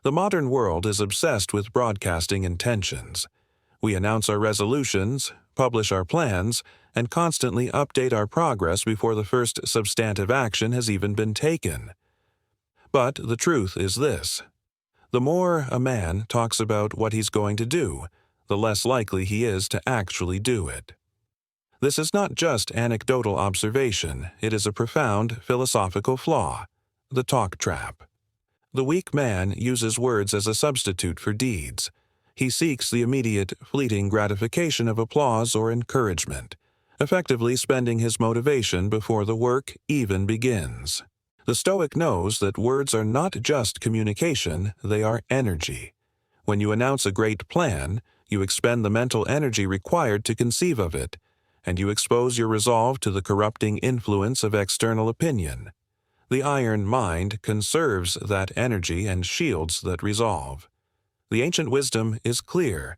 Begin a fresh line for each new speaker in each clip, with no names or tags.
The modern world is obsessed with broadcasting intentions. We announce our resolutions, publish our plans, and constantly update our progress before the first substantive action has even been taken. But the truth is this: the more a man talks about what he's going to do, the less likely he is to actually do it. This is not just anecdotal observation, it is a profound philosophical flaw: the talk trap. The weak man uses words as a substitute for deeds. He seeks the immediate, fleeting gratification of applause or encouragement, effectively spending his motivation before the work even begins. The Stoic knows that words are not just communication, they are energy. When you announce a great plan, you expend the mental energy required to conceive of it, and you expose your resolve to the corrupting influence of external opinion. The iron mind conserves that energy and shields that resolve. The ancient wisdom is clear: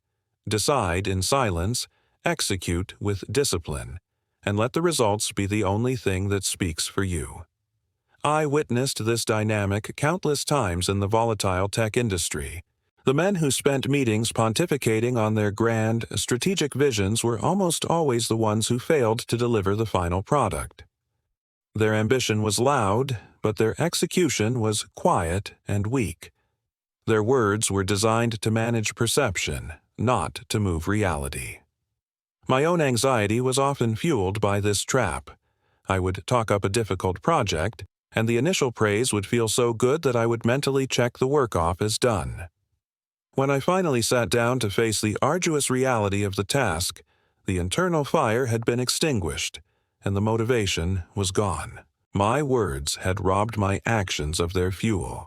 decide in silence, execute with discipline, and let the results be the only thing that speaks for you. I witnessed this dynamic countless times in the volatile tech industry. The men who spent meetings pontificating on their grand, strategic visions were almost always the ones who failed to deliver the final product. Their ambition was loud, but their execution was quiet and weak. Their words were designed to manage perception, not to move reality. My own anxiety was often fueled by this trap. I would talk up a difficult project, and the initial praise would feel so good that I would mentally check the work off as done. When I finally sat down to face the arduous reality of the task, the internal fire had been extinguished, and the motivation was gone. My words had robbed my actions of their fuel.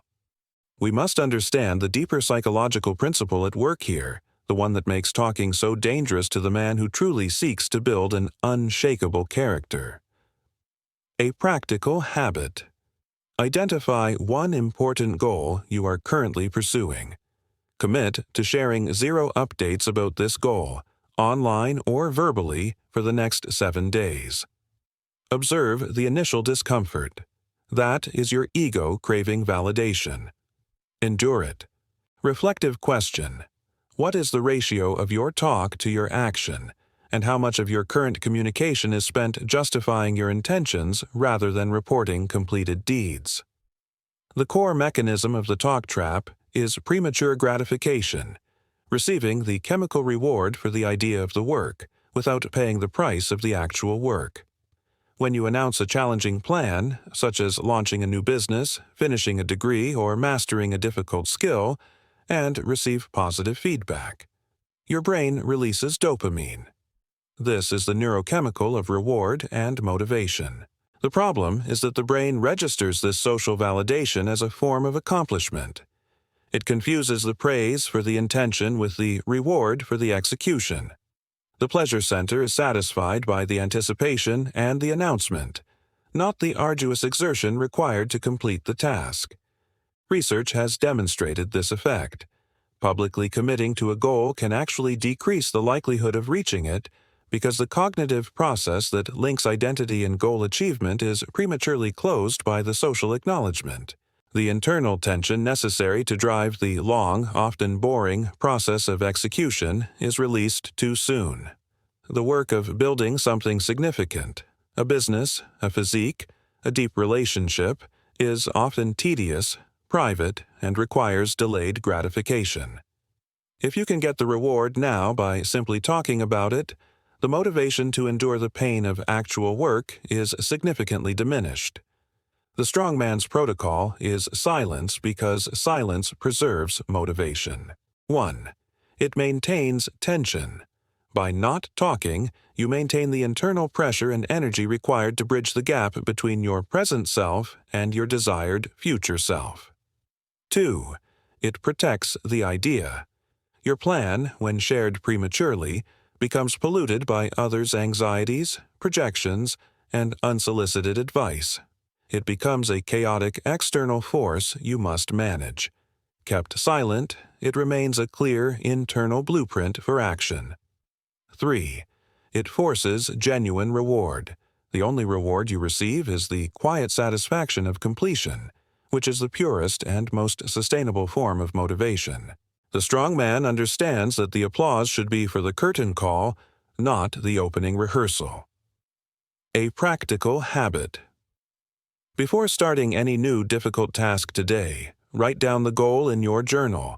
We must understand the deeper psychological principle at work here, the one that makes talking so dangerous to the man who truly seeks to build an unshakable character. A practical habit. Identify one important goal you are currently pursuing. Commit to sharing 0 updates about this goal, online or verbally, for the next 7 days. Observe the initial discomfort. That is your ego craving validation. Endure it. Reflective question: what is the ratio of your talk to your action, and how much of your current communication is spent justifying your intentions rather than reporting completed deeds? The core mechanism of the talk trap is premature gratification, receiving the chemical reward for the idea of the work without paying the price of the actual work. When you announce a challenging plan, such as launching a new business, finishing a degree, or mastering a difficult skill, and receive positive feedback, your brain releases dopamine. This is the neurochemical of reward and motivation. The problem is that the brain registers this social validation as a form of accomplishment. It confuses the praise for the intention with the reward for the execution. The pleasure center is satisfied by the anticipation and the announcement, not the arduous exertion required to complete the task. Research has demonstrated this effect. Publicly committing to a goal can actually decrease the likelihood of reaching it because the cognitive process that links identity and goal achievement is prematurely closed by the social acknowledgement. The internal tension necessary to drive the long, often boring, process of execution is released too soon. The work of building something significant, a business, a physique, a deep relationship, is often tedious, private, and requires delayed gratification. If you can get the reward now by simply talking about it, the motivation to endure the pain of actual work is significantly diminished. The strongman's protocol is silence because silence preserves motivation. 1. It maintains tension. By not talking, you maintain the internal pressure and energy required to bridge the gap between your present self and your desired future self. 2. It protects the idea. Your plan, when shared prematurely, becomes polluted by others' anxieties, projections, and unsolicited advice. It becomes a chaotic external force you must manage. Kept silent, it remains a clear internal blueprint for action. 3. It forces genuine reward. The only reward you receive is the quiet satisfaction of completion, which is the purest and most sustainable form of motivation. The strong man understands that the applause should be for the curtain call, not the opening rehearsal. A practical habit. Before starting any new difficult task today, write down the goal in your journal.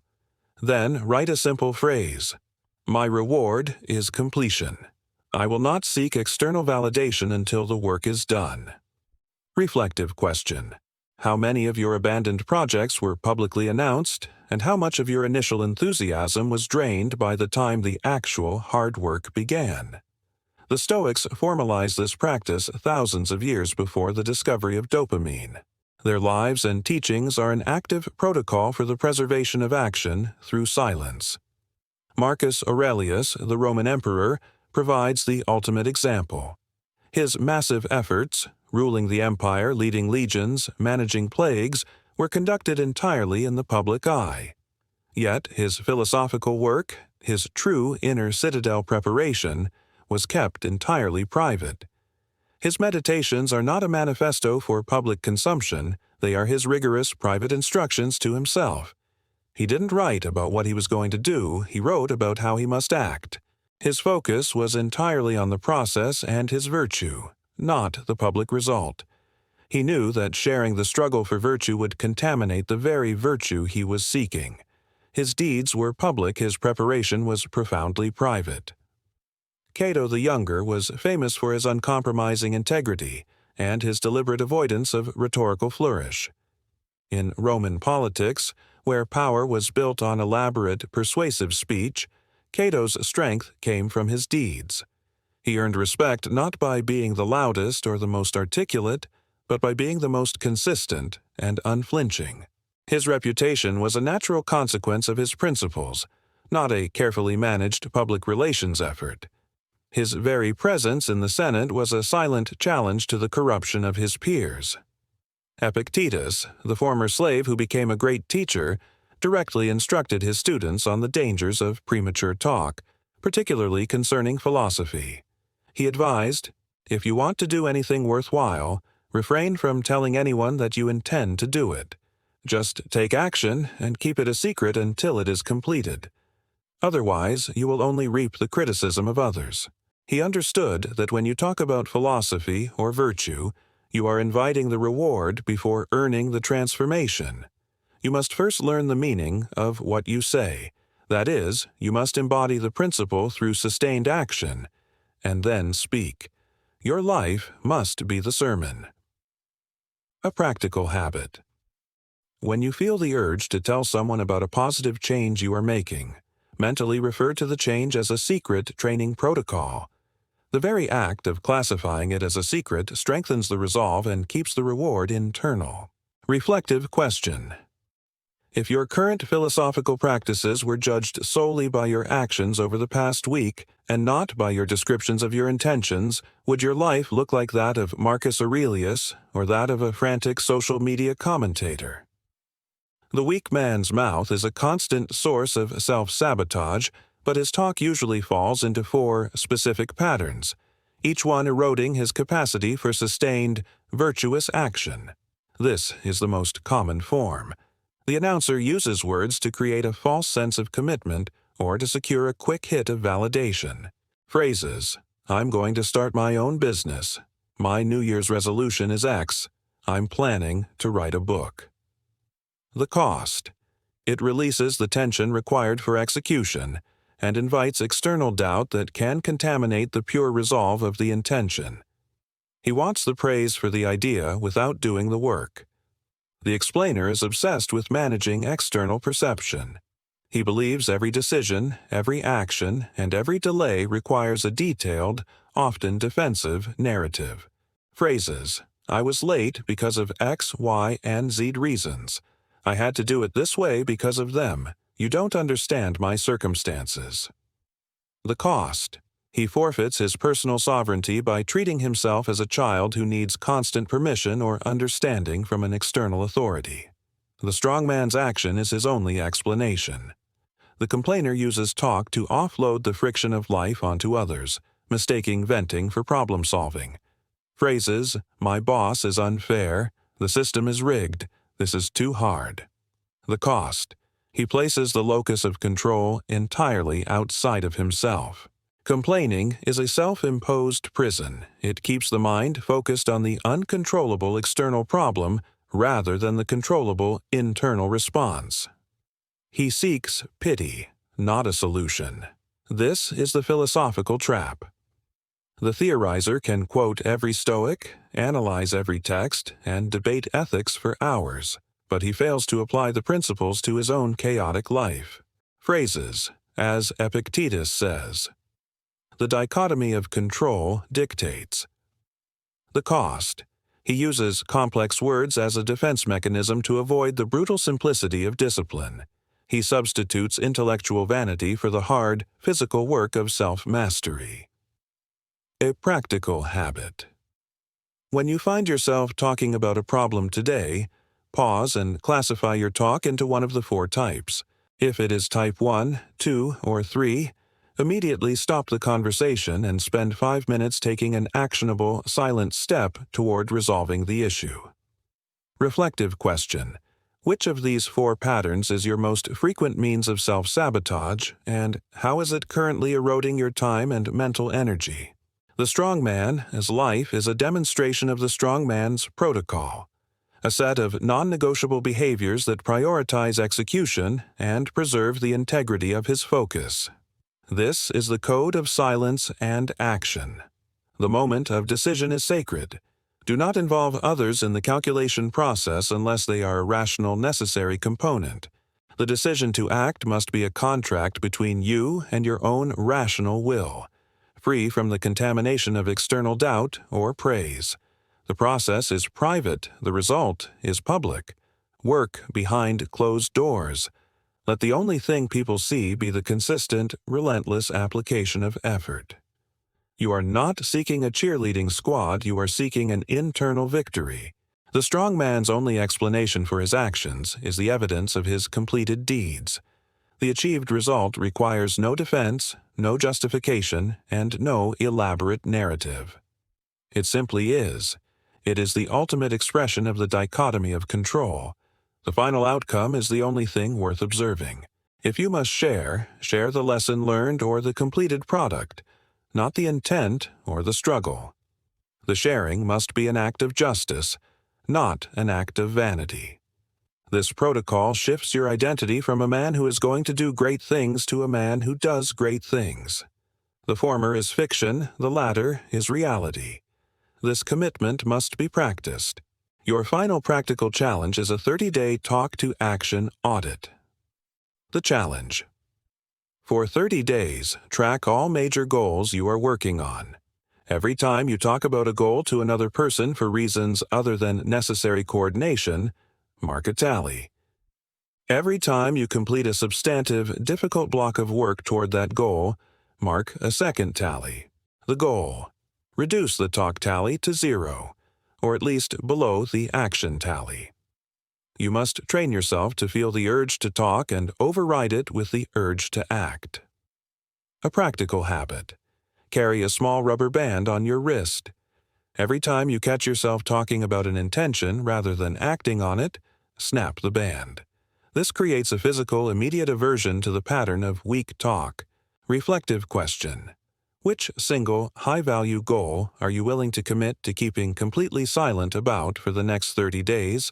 Then write a simple phrase. My reward is completion. I will not seek external validation until the work is done. Reflective question. How many of your abandoned projects were publicly announced, and how much of your initial enthusiasm was drained by the time the actual hard work began? The Stoics formalized this practice thousands of years before the discovery of dopamine. Their lives and teachings are an active protocol for the preservation of action through silence. Marcus Aurelius, the Roman emperor, provides the ultimate example. His massive efforts, ruling the empire, leading legions, managing plagues, were conducted entirely in the public eye. Yet his philosophical work, his true inner citadel preparation, was kept entirely private. His meditations are not a manifesto for public consumption, they are his rigorous private instructions to himself. He didn't write about what he was going to do, he wrote about how he must act. His focus was entirely on the process and his virtue, not the public result. He knew that sharing the struggle for virtue would contaminate the very virtue he was seeking. His deeds were public, his preparation was profoundly private. Cato the Younger was famous for his uncompromising integrity and his deliberate avoidance of rhetorical flourish. In Roman politics, where power was built on elaborate, persuasive speech, Cato's strength came from his deeds. He earned respect not by being the loudest or the most articulate, but by being the most consistent and unflinching. His reputation was a natural consequence of his principles, not a carefully managed public relations effort. His very presence in the Senate was a silent challenge to the corruption of his peers. Epictetus, the former slave who became a great teacher, directly instructed his students on the dangers of premature talk, particularly concerning philosophy. He advised, "If you want to do anything worthwhile, refrain from telling anyone that you intend to do it. Just take action and keep it a secret until it is completed. Otherwise, you will only reap the criticism of others." He understood that when you talk about philosophy or virtue, you are inviting the reward before earning the transformation. You must first learn the meaning of what you say. That is, you must embody the principle through sustained action, and then speak. Your life must be the sermon. A practical habit. When you feel the urge to tell someone about a positive change you are making, mentally refer to the change as a secret training protocol. The very act of classifying it as a secret strengthens the resolve and keeps the reward internal. Reflective question. If your current philosophical practices were judged solely by your actions over the past week and not by your descriptions of your intentions, would your life look like that of Marcus Aurelius or that of a frantic social media commentator? The weak man's mouth is a constant source of self-sabotage, but his talk usually falls into 4 specific patterns, each one eroding his capacity for sustained, virtuous action. This is the most common form. The announcer uses words to create a false sense of commitment or to secure a quick hit of validation. Phrases: I'm going to start my own business. My New Year's resolution is X. I'm planning to write a book. The cost. It releases the tension required for execution and invites external doubt that can contaminate the pure resolve of the intention. He wants the praise for the idea without doing the work. The explainer is obsessed with managing external perception. He believes every decision, every action, and every delay requires a detailed, often defensive, narrative. Phrases: I was late because of X, Y, and Z reasons. I had to do it this way because of them. You don't understand my circumstances. The cost. He forfeits his personal sovereignty by treating himself as a child who needs constant permission or understanding from an external authority. The strong man's action is his only explanation. The complainer uses talk to offload the friction of life onto others, mistaking venting for problem-solving. Phrases: my boss is unfair, the system is rigged, This is too hard. The cost. He places the locus of control entirely outside of himself. Complaining is a self-imposed prison. It keeps the mind focused on the uncontrollable external problem rather than the controllable internal response. He seeks pity, not a solution. This is the philosophical trap. The theorizer can quote every Stoic, analyze every text, and debate ethics for hours, but he fails to apply the principles to his own chaotic life. Phrases, as Epictetus says. The dichotomy of control dictates. The cost. He uses complex words as a defense mechanism to avoid the brutal simplicity of discipline. He substitutes intellectual vanity for the hard, physical work of self-mastery. A practical habit. When you find yourself talking about a problem today, pause and classify your talk into one of the 4 types. If it is type 1, 2, or 3, immediately stop the conversation and spend 5 minutes taking an actionable, silent step toward resolving the issue. Reflective question. Which of these 4 patterns is your most frequent means of self-sabotage, and how is it currently eroding your time and mental energy? The strong man, as life, is a demonstration of the strong man's protocol, a set of non-negotiable behaviors that prioritize execution and preserve the integrity of his focus. This is the code of silence and action. The moment of decision is sacred. Do not involve others in the calculation process unless they are a rational, necessary component. The decision to act must be a contract between you and your own rational will, free from the contamination of external doubt or praise. The process is private, the result is public. Work behind closed doors. Let the only thing people see be the consistent, relentless application of effort. You are not seeking a cheerleading squad, you are seeking an internal victory. The strong man's only explanation for his actions is the evidence of his completed deeds. The achieved result requires no defense, no justification, and no elaborate narrative. It simply is. It is the ultimate expression of the dichotomy of control. The final outcome is the only thing worth observing. If you must share, share the lesson learned or the completed product, not the intent or the struggle. The sharing must be an act of justice, not an act of vanity. This protocol shifts your identity from a man who is going to do great things to a man who does great things. The former is fiction, the latter is reality. This commitment must be practiced. Your final practical challenge is a 30-day talk-to-action audit. The challenge. For 30 days, track all major goals you are working on. Every time you talk about a goal to another person for reasons other than necessary coordination, mark a tally. Every time you complete a substantive, difficult block of work toward that goal, mark a second tally. The goal. Reduce the talk tally to 0, or at least below the action tally. You must train yourself to feel the urge to talk and override it with the urge to act. A practical habit. Carry a small rubber band on your wrist. Every time you catch yourself talking about an intention rather than acting on it, snap the band. This creates a physical, immediate aversion to the pattern of weak talk. Reflective question. Which single, high-value goal are you willing to commit to keeping completely silent about for the next 30 days,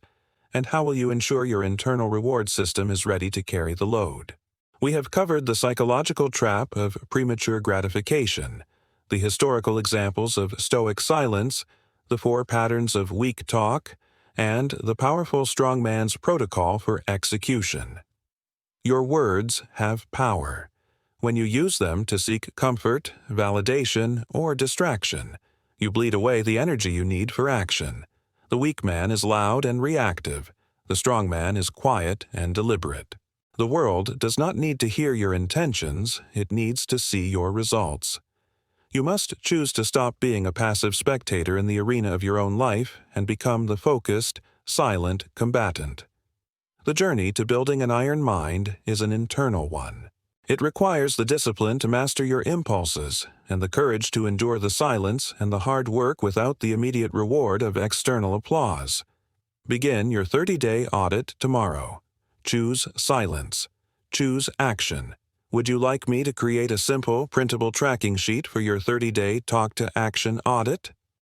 and how will you ensure your internal reward system is ready to carry the load? We have covered the psychological trap of premature gratification, the historical examples of Stoic silence, the 4 patterns of weak talk, and the powerful strong man's protocol for execution. Your words have power. When you use them to seek comfort, validation, or distraction, you bleed away the energy you need for action. The weak man is loud and reactive. The strong man is quiet and deliberate. The world does not need to hear your intentions, it needs to see your results. You must choose to stop being a passive spectator in the arena of your own life and become the focused, silent combatant. The journey to building an iron mind is an internal one. It requires the discipline to master your impulses and the courage to endure the silence and the hard work without the immediate reward of external applause. Begin your 30-day audit tomorrow. Choose Silence. Choose Action. Would you like me to create a simple, printable tracking sheet for your 30-day Talk to Action audit?